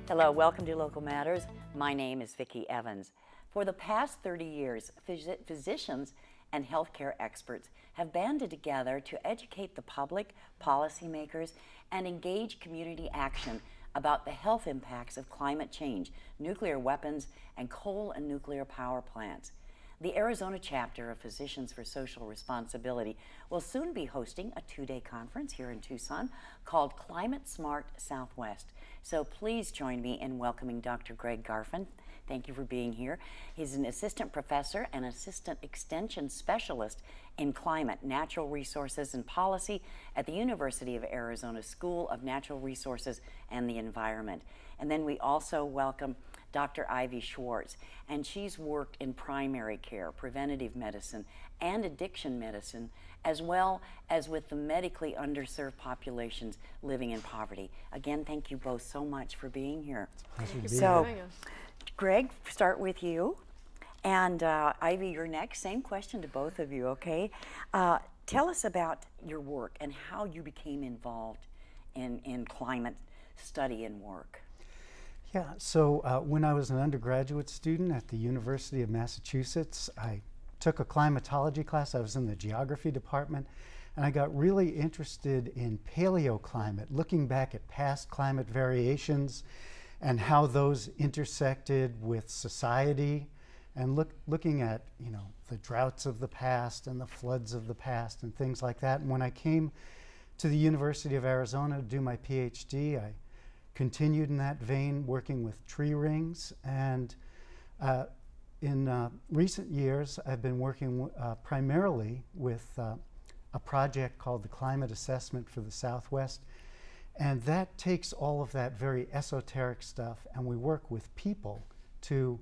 Hello, welcome to Local Matters. My name is Vicki Evans. For the past 30 years, physicians and healthcare experts have banded together to educate the public, policymakers, and engage community action about the health impacts of climate change, nuclear weapons, and coal and nuclear power plants. The Arizona chapter of Physicians for Social Responsibility will soon be hosting a two-day conference here in Tucson called Climate Smart Southwest. So please join me in welcoming Dr. Greg Garfin. Thank you for being here. He's an assistant professor and assistant extension specialist in climate, natural resources, and policy at the University of Arizona School of Natural Resources and the Environment. And then we also welcome Dr. Ivy Schwartz, and she's worked in primary care, preventative medicine, and addiction medicine, as well as with the medically underserved populations living in poverty. Again, thank you both so much for being here. So, Greg, start with you. And Ivy, you're next. Same question to both of you, okay? Tell us about your work and how you became involved in climate study and work. Yeah, so when I was an undergraduate student at the University of Massachusetts, I took a climatology class. I was in the geography department, and I got really interested in paleoclimate, looking back at past climate variations and how those intersected with society, and looking at, you know, the droughts of the past and the floods of the past and things like that. And when I came to the University of Arizona to do my PhD, I continued in that vein, working with tree rings. And in recent years, I've been working primarily with a project called the Climate Assessment for the Southwest. And that takes all of that very esoteric stuff, and we work with people to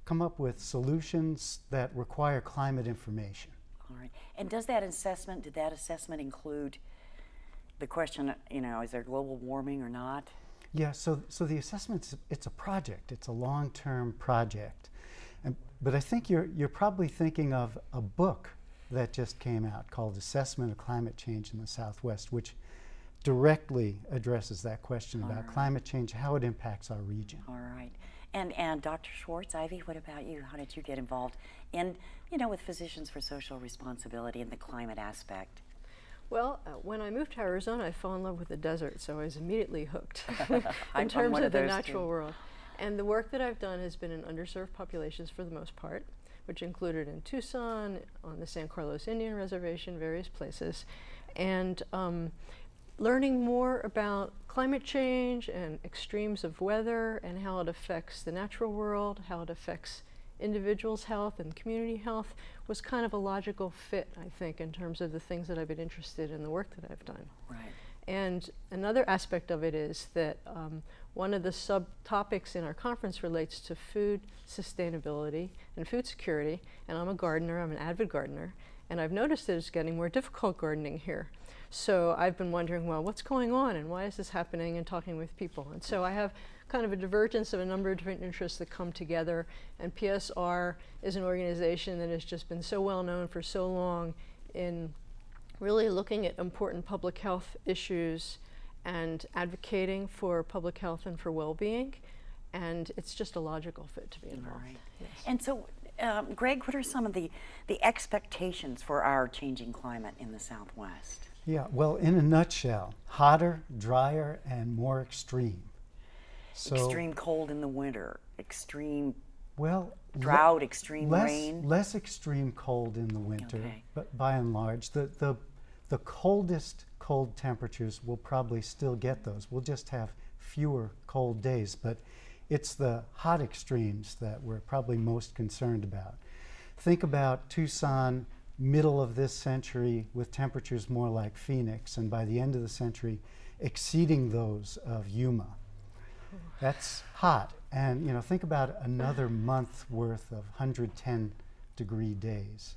come up with solutions that require climate information. All right. And did that assessment include the question, you know, is there global warming or not? Yeah, so the assessment, it's a project. It's a long-term project. But I think you're probably thinking of a book that just came out called Assessment of Climate Change in the Southwest, which directly addresses that question about climate change, how it impacts our region. All right. And Dr. Schwartz, Ivy, what about you? How did you get involved in, you know, with Physicians for Social Responsibility and the climate aspect? Well, when I moved to Arizona, I fell in love with the desert, so I was immediately hooked I'm in terms one of the those natural too. world. And the work that I've done has been in underserved populations for the most part, which included in Tucson, on the San Carlos Indian Reservation, various places. And learning more about climate change and extremes of weather and how it affects the natural world, how it affects individuals' health and community health was kind of a logical fit, I think, in terms of the things that I've been interested in the work that I've done. Right. And another aspect of it is that one of the subtopics in our conference relates to food sustainability and food security. And I'm a gardener, I'm an avid gardener, and I've noticed that it's getting more difficult gardening here. So I've been wondering, well, what's going on and why is this happening, and talking with people. And so I have kind of a divergence of a number of different interests that come together. And PSR is an organization that has just been so well known for so long in really looking at important public health issues and advocating for public health and for well-being. And it's just a logical fit to be involved. Right. Yes. And so, Greg, what are some of the expectations for our changing climate in the Southwest? Yeah, well, in a nutshell, hotter, drier, and more extreme. So, Extreme cold in the winter, extreme well, drought, extreme less, rain. Less extreme cold in the winter, Okay. but by and large, the coldest cold temperatures, we'll probably still get those. We'll just have fewer cold days, but it's the hot extremes that we're probably most concerned about. Think about Tucson, middle of this century, with temperatures more like Phoenix, and by the end of the century, exceeding those of Yuma. That's hot. And you know, think about another month worth of 110-degree days.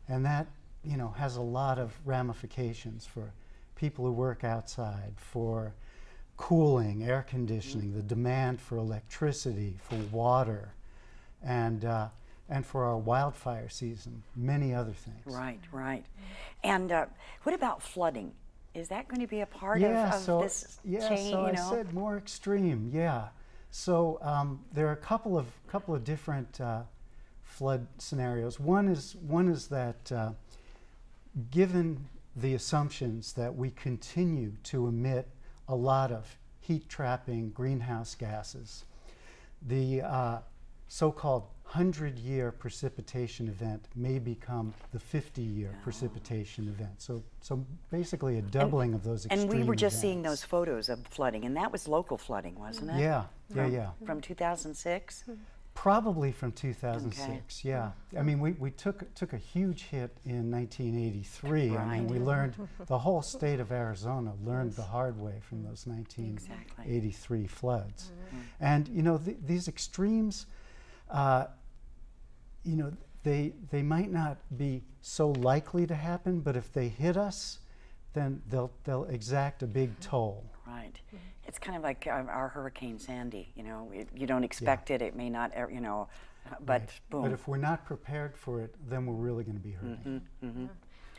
And that, you know, has a lot of ramifications for people who work outside, for cooling, air conditioning, the demand for electricity, for water, and for our wildfire season, many other things. Right, right. And what about flooding? Is that going to be a part of this change? So you I know? said more extreme, yeah. So there are a couple of different flood scenarios. One is that given the assumptions that we continue to emit a lot of heat-trapping greenhouse gases, the so-called 100-year precipitation event may become the 50-year precipitation event. So basically a doubling of those extreme And we were just events. seeing those photos of flooding, and that was local flooding, wasn't it? Yeah, From, yeah. From 2006? Probably from 2006, yeah. I mean, we took a huge hit in 1983. I mean, Right. we learned, the whole state of Arizona learned the hard way from those 1983 floods. And, you know, these extremes, you know, they might not be so likely to happen, but if they hit us, then they'll exact a big toll. Right. It's kind of like our Hurricane Sandy, you know, you don't expect it, it may not, you know, but Right. boom. But if we're not prepared for it, then we're really going to be hurting.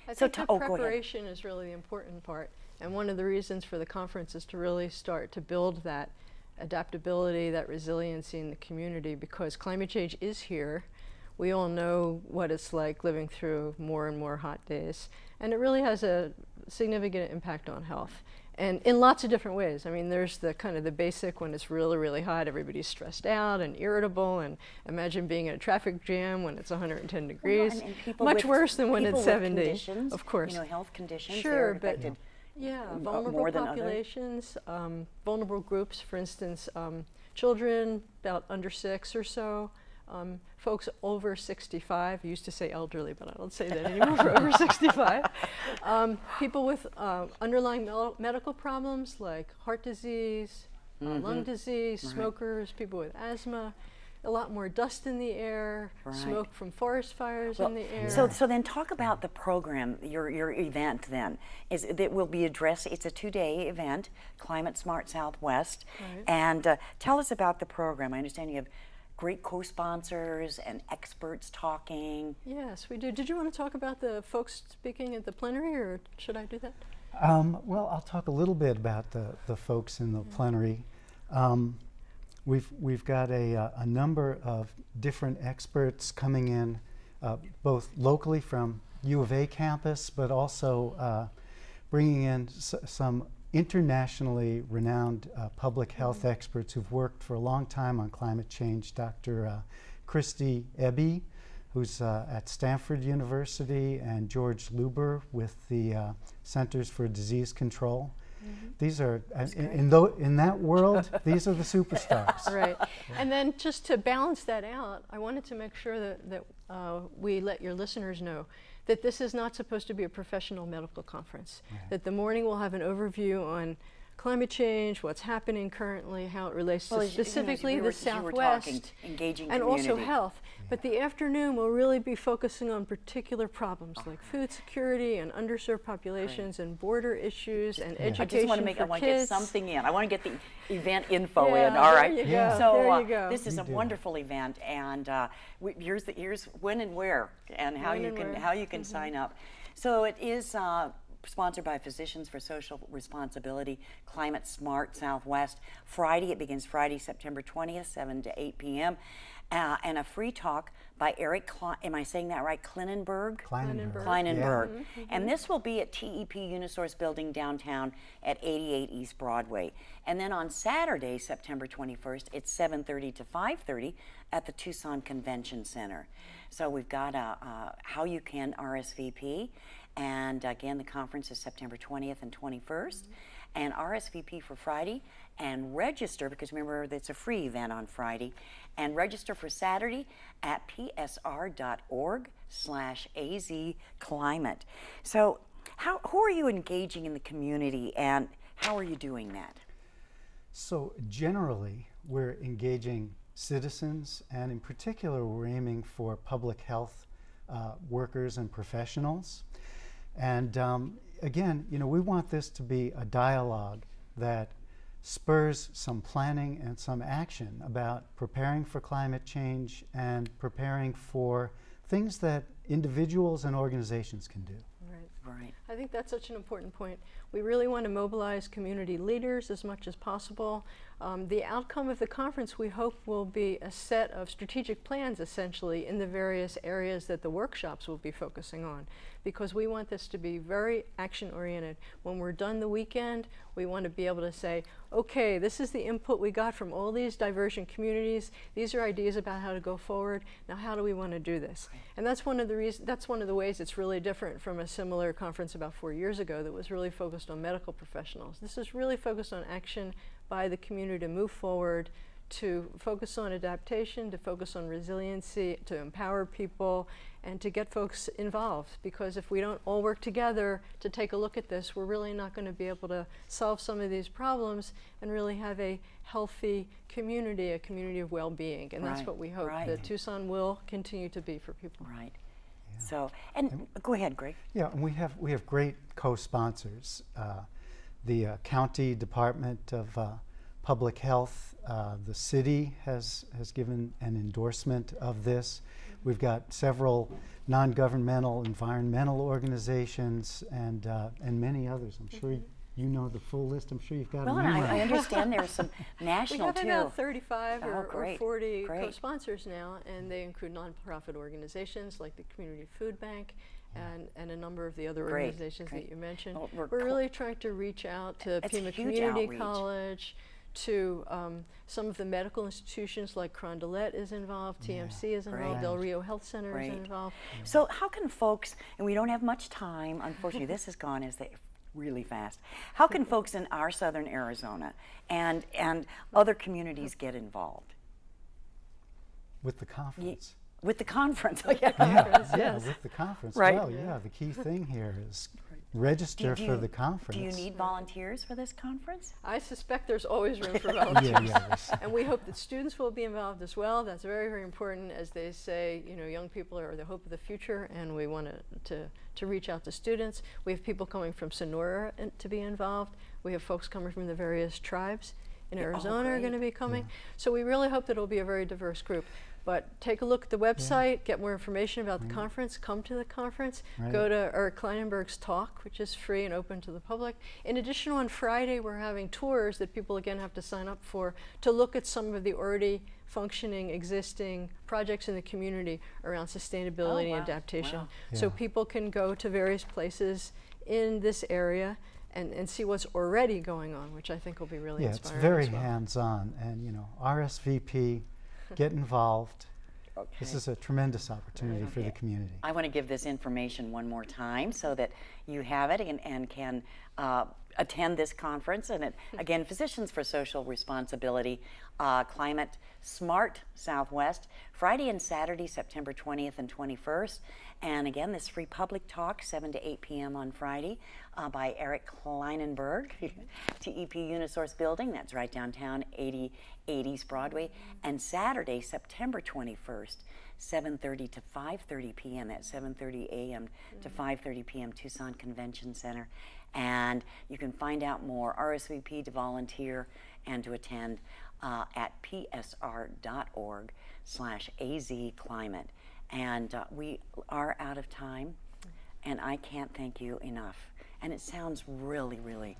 I So think the go ahead. preparation is really the important part. And one of the reasons for the conference is to really start to build that adaptability, that resiliency in the community, because climate change is here. We all know what it's like living through more and more hot days. And it really has a significant impact on health. And in lots of different ways. I mean, there's the kind of the basic, when it's really, really hot, everybody's stressed out and irritable, and imagine being in a traffic jam when it's 110 degrees. And people Much with- worse than when people it's with 70, conditions, of course. You know, health conditions, Sure, they're but affected. yeah, more vulnerable than others. populations, vulnerable groups, for instance, children about under 6 or so, folks over 65, used to say elderly, but I don't say that anymore for over 65. People with underlying medical problems like heart disease, lung disease, smokers, people with asthma, a lot more dust in the air, Right. smoke from forest fires in the air. So then talk about the program, your event then. Is that will be addressed, it's a 2-day event, Climate Smart Southwest. Right. And tell us about the program. I understand you have great co-sponsors and experts talking. Yes, we do. Did you want to talk about the folks speaking at the plenary, or should I do that? Well, I'll talk a little bit about the folks in the plenary. We've got a number of different experts coming in, both locally from U of A campus, but also bringing in some internationally renowned public health experts who've worked for a long time on climate change. Dr. Christy Eby, who's at Stanford University, and George Luber with the Centers for Disease Control. These are, in that world, these are the superstars. Right. And then just to balance that out, I wanted to make sure that we let your listeners know that this is not supposed to be a professional medical conference. Right. That the morning will have an overview on climate change, what's happening currently, how it relates to specifically the Southwest, engaging and community. also health. But the afternoon will really be focusing on particular problems like food security and underserved populations and border issues and education I just want to make, for I want to kids. get something in. I want to get the event info in, Yeah, all there right? you go, Yeah. So there you go. this is You a do. wonderful event, and here's when and where, and how When you and can where. how you can sign up. So it is sponsored by Physicians for Social Responsibility, Climate Smart Southwest. Friday, it begins Friday, September 20th, 7 to 8 p.m. And a free talk by Eric, am I saying that right? Kleinenberg? Kleinenberg. Kleinenberg. And this will be at TEP Unisource Building downtown at 88 East Broadway. And then on Saturday, September 21st, it's 7:30 to 5:30 at the Tucson Convention Center. So we've got how you can RSVP. And again, the conference is September 20th and 21st. And RSVP for Friday and register, because remember it's a free event on Friday, and register for Saturday at psr.org/azclimate. So who are you engaging in the community, and how are you doing that? So generally, we're engaging citizens, and in particular, we're aiming for public health workers and professionals. And again, you know, we want this to be a dialogue that spurs some planning and some action about preparing for climate change and preparing for things that individuals and organizations can do. Right. Right. I think that's such an important point. We really want to mobilize community leaders as much as possible. The outcome of the conference, we hope, will be a set of strategic plans, essentially, in the various areas that the workshops will be focusing on, because we want this to be very action-oriented. When we're done the weekend, we want to be able to say, okay, this is the input we got from all these divergent communities. These are ideas about how to go forward. Now, how do we want to do this? And that's one of the reasons. That's one of the ways it's really different from a similar conference about 4 years ago that was really focused on medical professionals. This is really focused on action by the community to move forward, to focus on adaptation, to focus on resiliency, to empower people, and to get folks involved. Because if we don't all work together to take a look at this, we're really not going to be able to solve some of these problems and really have a healthy community, a community of well-being. And that's what we hope that Tucson will continue to be for people. Right. So, and go ahead, Greg. Yeah, and we have great co-sponsors. The County Department of Public Health, the city has given an endorsement of this. We've got several non-governmental environmental organizations and many others. I'm sure you know the full list. I'm sure you've got Well, them and memorized. I understand there's some national We have too. about 35 or great, 40 great. co-sponsors now, and they include nonprofit organizations like the Community Food Bank and a number of the other Great, organizations great. that you mentioned. Well, we're really trying to reach out to It's Pima huge Community outreach. College, to some of the medical institutions like Carondelet is involved, TMC is involved, Great. Del Rio Health Center Great. is involved. So how can folks, and we don't have much time, unfortunately this has gone really fast. How can folks in our southern Arizona and other communities get involved With the conference. with the conference? Oh, yeah. Yeah, with the conference. Right. Well, yeah, the key thing here is register for the conference. Do you need volunteers for this conference? I suspect there's always room for Yeah, volunteers. yeah. there's- And we hope that students will be involved as well. That's very, very important. As they say, you know, young people are the hope of the future, and we want to reach out to students. We have people coming from Sonora to be involved. We have folks coming from the various tribes in Arizona are going to be coming. So we really hope that it'll be a very diverse group. But take a look at the website, get more information about the conference, come to the conference, go to Eric Kleinenberg's talk, which is free and open to the public. In addition, on Friday, we're having tours that people again have to sign up for to look at some of the already functioning, existing projects in the community around sustainability and adaptation. Wow. So Yeah. people can go to various places in this area and see what's already going on, which I think will be really Yeah, it's inspiring very as well. hands-on, and RSVP, get involved. Okay. This is a tremendous opportunity for the community. I want to give this information one more time so that you have it and can attend this conference. And again, Physicians for Social Responsibility, Climate Smart Southwest, Friday and Saturday, September 20th and 21st. And again, this free public talk, 7 to 8 p.m. on Friday by Eric Kleinenberg, TEP Unisource Building. That's right downtown, 80 East Broadway. And Saturday, September 21st, 7:30 to 5:30 p.m. at 7:30 a.m. to 5:30 p.m. Tucson Convention Center. And you can find out more, RSVP to volunteer and to attend at psr.org/azclimate. And we are out of time, and I can't thank you enough. And it sounds really, really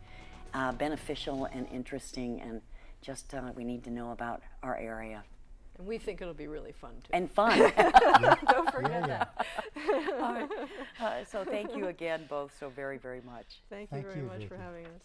beneficial and interesting, and just we need to know about our area. And we think it'll be really fun too. And fun. Don't forget that. So thank you again both so very, very much. Thank you Thank very you, much for Vicki. having us.